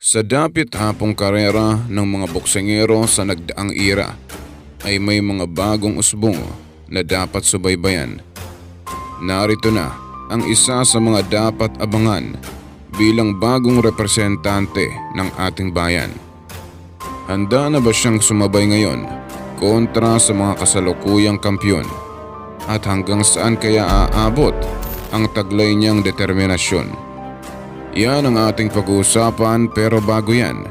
Sa dapit hapong karera ng mga boksingero sa nagdaang era ay may mga bagong usbong na dapat subaybayan. Narito na ang isa sa mga dapat abangan bilang bagong representante ng ating bayan. Handa na ba siyang sumabay ngayon kontra sa mga kasalukuyang kampyon? At hanggang saan kaya aabot ang taglay niyang determinasyon? Yan ang ating pag-uusapan, pero bago yan,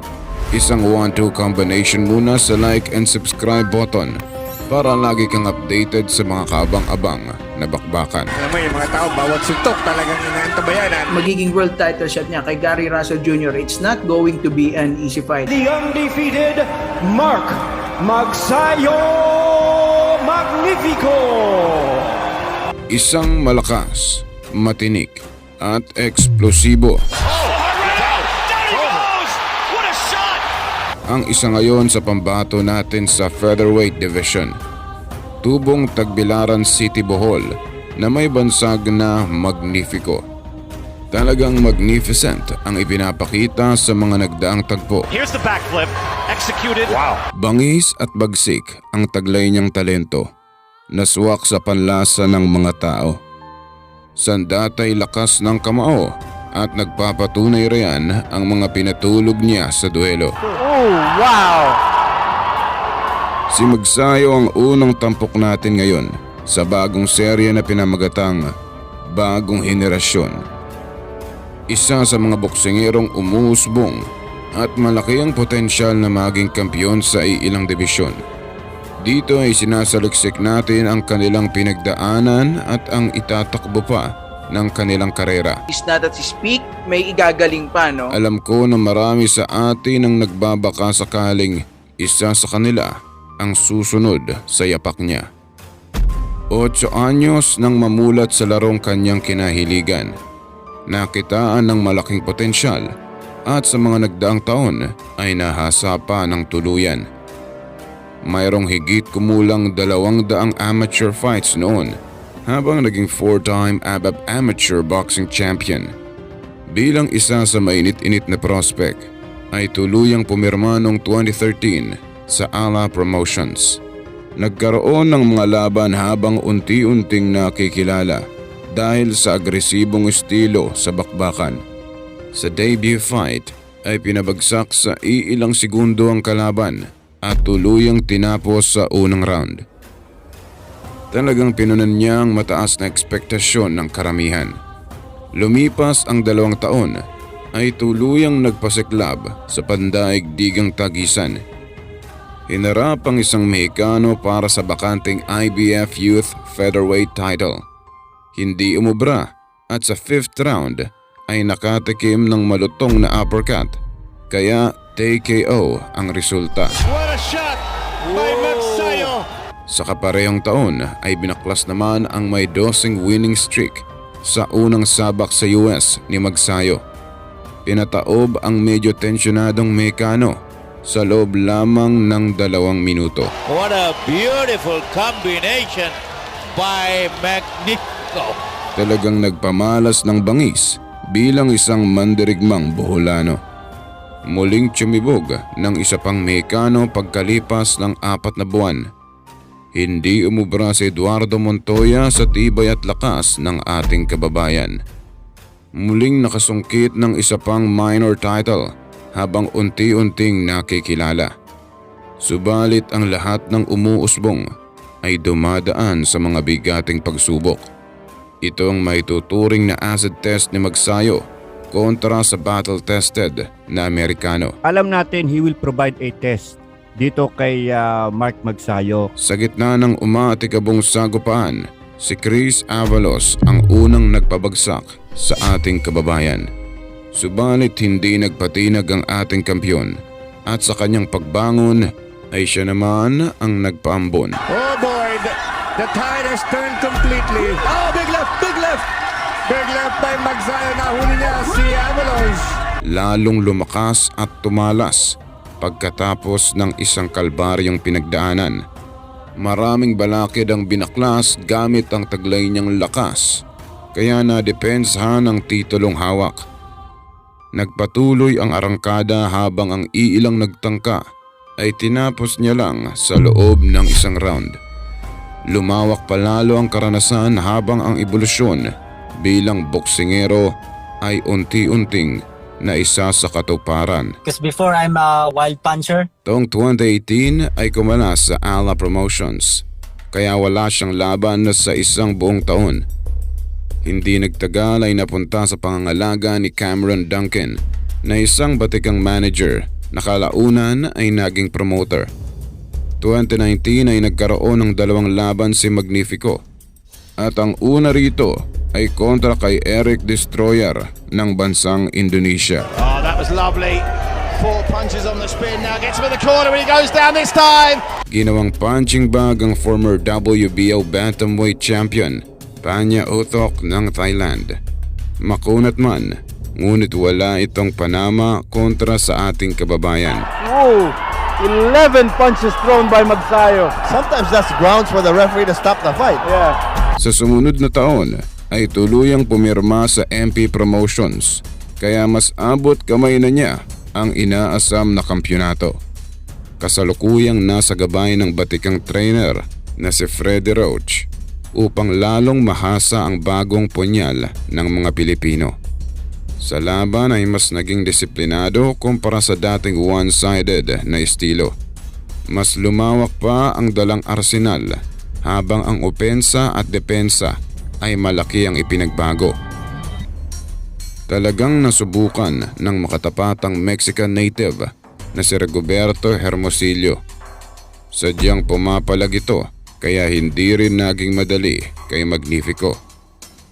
isang 1-2 combination muna sa like and subscribe button para lagi kang updated sa mga kaabang-abang na bakbakan. Alam mo, yung mga tao, bawat suntok talagang inaantabayan. Magiging world title shot niya kay Gary Russell Jr. It's not going to be an easy fight. The undefeated Mark Magsayo Magnifico. Isang malakas, matinik at eksplosibo. Ang isa ngayon sa pambato natin sa featherweight division. Tubong Tagbilaran City, Bohol na may bansag na Magnifico. Talagang magnificent ang ipinapakita sa mga nagdaang tagpo. Here's the backflip, executed. Wow. Bangis at bagsik ang taglay niyang talento. Naswak sa panlasa ng mga tao. Sandatay lakas ng kamao at nagpapatunay riyan ang mga pinatulog niya sa duelo. Oh, wow! Si Magsayo ang unang tampok natin ngayon sa bagong serye na pinamagatang Bagong Henerasyon. Isa sa mga boksingerong umuusbong at malaki ang potensyal na maging kampiyon sa iilang dibisyon. Dito ay sinasaliksik natin ang kanilang pinagdaanan at ang itatakbo pa ng kanilang karera. It's not at his peak, may igagaling pa, no? Alam ko na marami sa atin ang nagbabaka sakaling isa sa kanila ang susunod sa yapak niya. 8 anyos nang mamulat sa larong kanyang kinahiligan. Nakitaan ng malaking potensyal at sa mga nagdaang taon ay nahasa pa ng tuluyan. Mayroong higit kumulang 200 amateur fights noon habang naging 4-time ABAP Amateur Boxing Champion. Bilang isa sa mainit-init na prospect ay tuluyang pumirma noong 2013 sa ALA Promotions. Nagkaroon ng mga laban habang unti-unting nakikilala dahil sa agresibong estilo sa bakbakan. Sa debut fight ay pinabagsak sa iilang segundo ang kalaban at tuluyang tinapos sa unang round. Talagang pinunan niya ang mataas na ekspektasyon ng karamihan. Lumipas ang 2 taon ay tuluyang nagpasiklab sa pandaigdigang tagisan. Hinarap ang isang Mexicano para sa bakanting IBF Youth Featherweight title. Hindi umubra at sa 5th round ay nakatikim ng malutong na uppercut, kaya TKO ang resulta. What a shot by Magsayo! Sa kaparehong taon ay binaklas naman ang may 12 winning streak sa unang sabak sa US ni Magsayo. Pinataob ang medyo tensyonadong Mexicano sa loob lamang ng 2 minuto. What a beautiful combination by Magnifico. Talagang nagpamalas ng bangis bilang isang mandirigmang Boholano. Muling tsumibog ng isa pang Mexicano pagkalipas ng 4 na buwan. Hindi umubra si Eduardo Montoya sa tibay at lakas ng ating kababayan. Muling nakasungkit ng isa pang minor title habang unti-unting nakikilala. Subalit ang lahat ng umuusbong ay dumadaan sa mga bigating pagsubok. Ito ang may tuturing na acid test ni Magsayo kontra sa battle-tested na Amerikano. Alam natin he will provide a test dito kay Mark Magsayo. Sa gitna ng umatikabong sagupaan, si Chris Avalos ang unang nagpabagsak sa ating kababayan. Subalit hindi nagpatinag ang ating kampyon at sa kanyang pagbangon ay siya naman ang nagpaambon. Oh boy, the tide has turned completely. Oh, big left, big left! Big left by Magsayo, nahuli niya si Avalos. Lalong lumakas at tumalas pagkatapos ng isang kalbaryong pinagdaanan. Maraming balakid ang binaklas gamit ang taglay niyang lakas, kaya nadepensahan ang titulong hawak. Nagpatuloy ang arangkada habang ang iilang nagtangka ay tinapos niya lang sa loob ng isang round. Lumawak palalo ang karanasan habang ang ebolusyon bilang boksingero ay unti-unting na isa sa katuparan. Because before I'm a wild puncher. Taong 2018 ay kumalas sa Ala Promotions, kaya wala siyang laban sa isang buong taon. Hindi nagtagal ay napunta sa pangangalaga ni Cameron Duncan na isang batikang manager na kalaunan ay naging promoter. 2019 ay nagkaroon ng 2 laban si Magnifico at ang una rito ay kontra kay Eric Destroyer ng bansang Indonesia. Oh, that was lovely. 4 punches on the spin. Now gets him in the corner and he goes down this time. Ginawang punching bag ang former WBO bantamweight champion Panya Uthok ng Thailand. Makunat man, ngunit wala itong panama kontra sa ating kababayan. Whoa! 11 punches thrown by Magsayo. Sometimes that's grounds for the referee to stop the fight. Yeah. Sa sumunod na taon ay tuluyang pumirma sa MP Promotions, kaya mas abot kamay na niya ang inaasam na kampyonato. Kasalukuyang nasa gabay ng batikang trainer na si Freddie Roach upang lalong mahasa ang bagong punyal ng mga Pilipino. Sa laban ay mas naging disiplinado kumpara sa dating one-sided na estilo. Mas lumawak pa ang dalang arsenal habang ang opensa at depensa ay malaki ang ipinagbago. Talagang nasubukan ng makatapatang Mexican native na si Rigoberto Hermosillo. Sadyang pumapalag ito kaya hindi rin naging madali kay Magnifico.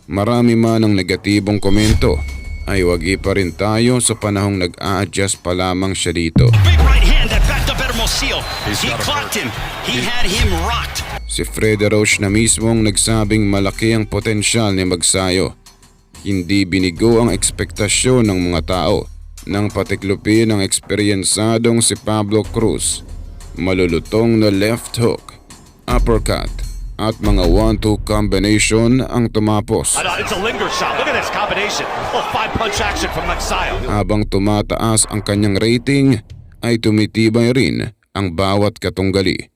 Marami man ang negatibong komento ay wagi pa rin tayo sa panahong nag-a-adjust pa lamang siya dito. Big right hand that backed up Hermosillo. He clocked him. He had him rocked. Si Freddie Roach na mismong nagsabing malaki ang potensyal ni Magsayo. Hindi binigo ang ekspektasyon ng mga tao nang patiklupin ng eksperyensadong si Pablo Cruz. Malulutong na left hook, uppercut at mga 1-2 combination ang tumapos. It's a linger shot. Look at this combination. Oh, 5-punch action from Magsayo. Habang tumataas ang kanyang rating ay tumitibay rin ang bawat katunggali.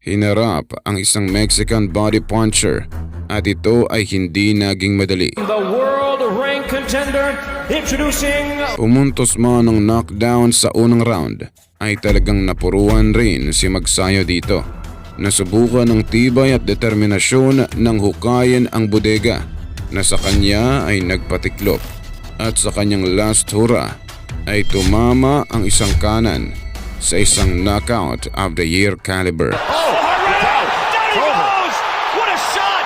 Hinarap ang isang Mexican body puncher at ito ay hindi naging madali. The world rank contender introducing. Pumuntos man ng knockdown sa unang round ay talagang napuruan rin si Magsayo dito. Nasubukan ng tibay at determinasyon ng hukayin ang bodega na sa kanya ay nagpatiklop at sa kanyang last hurrah ay tumama ang isang kanan sa isang knockout of the year caliber. Oh, down he goes! What a shot!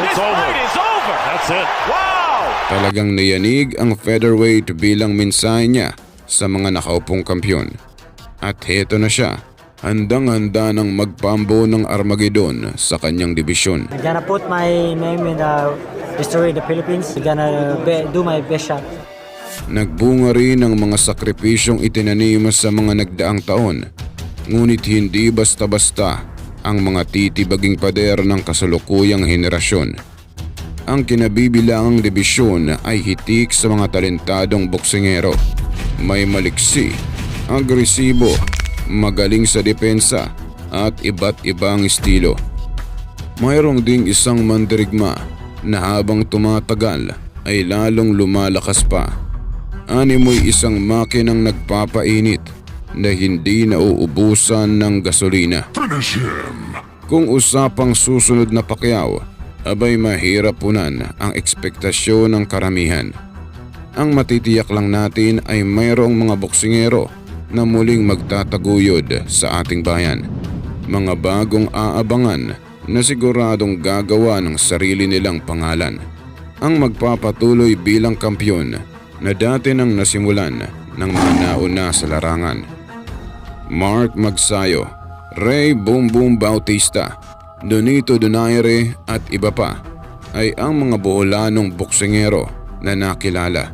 This fight is over! That's it. Wow! Talagang niyanig ang featherweight bilang mensahe niya sa mga nakaupong kampyon. At heto na siya, handang-handa ng magpambo ng Armageddon sa kanyang dibisyon. I'm gonna put my name in the history of the Philippines. I'm gonna do my best shot. Nagbunga rin ang mga sakripisyong itinanim sa mga nagdaang taon. Ngunit hindi basta-basta ang mga titibaging pader ng kasalukuyang henerasyon. Ang kinabibilangang dibisyon ay hitik sa mga talentadong boksingero. May maliksi, agresibo, magaling sa depensa at iba't ibang estilo. Mayroong ding isang mandirigma na habang tumatagal ay lalong lumalakas pa. Animoy isang makinang nagpapainit na hindi nauubusan ng gasolina. Kung usapang susunod na Pacquiao, abay mahirap punan ang ekspektasyon ng karamihan. Ang matitiyak lang natin ay mayroong mga boksingero na muling magtataguyod sa ating bayan. Mga bagong aabangan na siguradong gagawa ng sarili nilang pangalan. Ang magpapatuloy bilang kampyon na dati nang nasimulan ng mga nauna sa larangan. Mark Magsayo, Ray Boom Boom Bautista, Donito Donaire at iba pa ay ang mga buolanong boksingero na nakilala.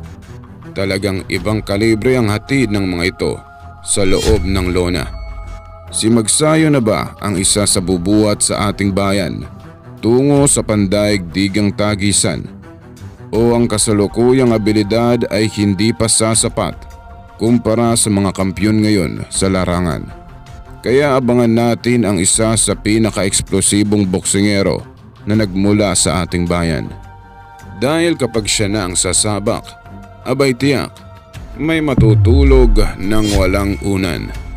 Talagang ibang kalibre ang hatid ng mga ito sa loob ng lona. Si Magsayo na ba ang isa sa bubuhat sa ating bayan tungo sa pandaigdigang tagisan? o ang kasalukuyang abilidad ay hindi pa sasapat kumpara sa mga kampiyon ngayon sa larangan. Kaya abangan natin ang isa sa pinaka-eksplosibong boksingero na nagmula sa ating bayan. Dahil kapag siya na ang sasabak, abay tiyak, may matutulog ng walang unan.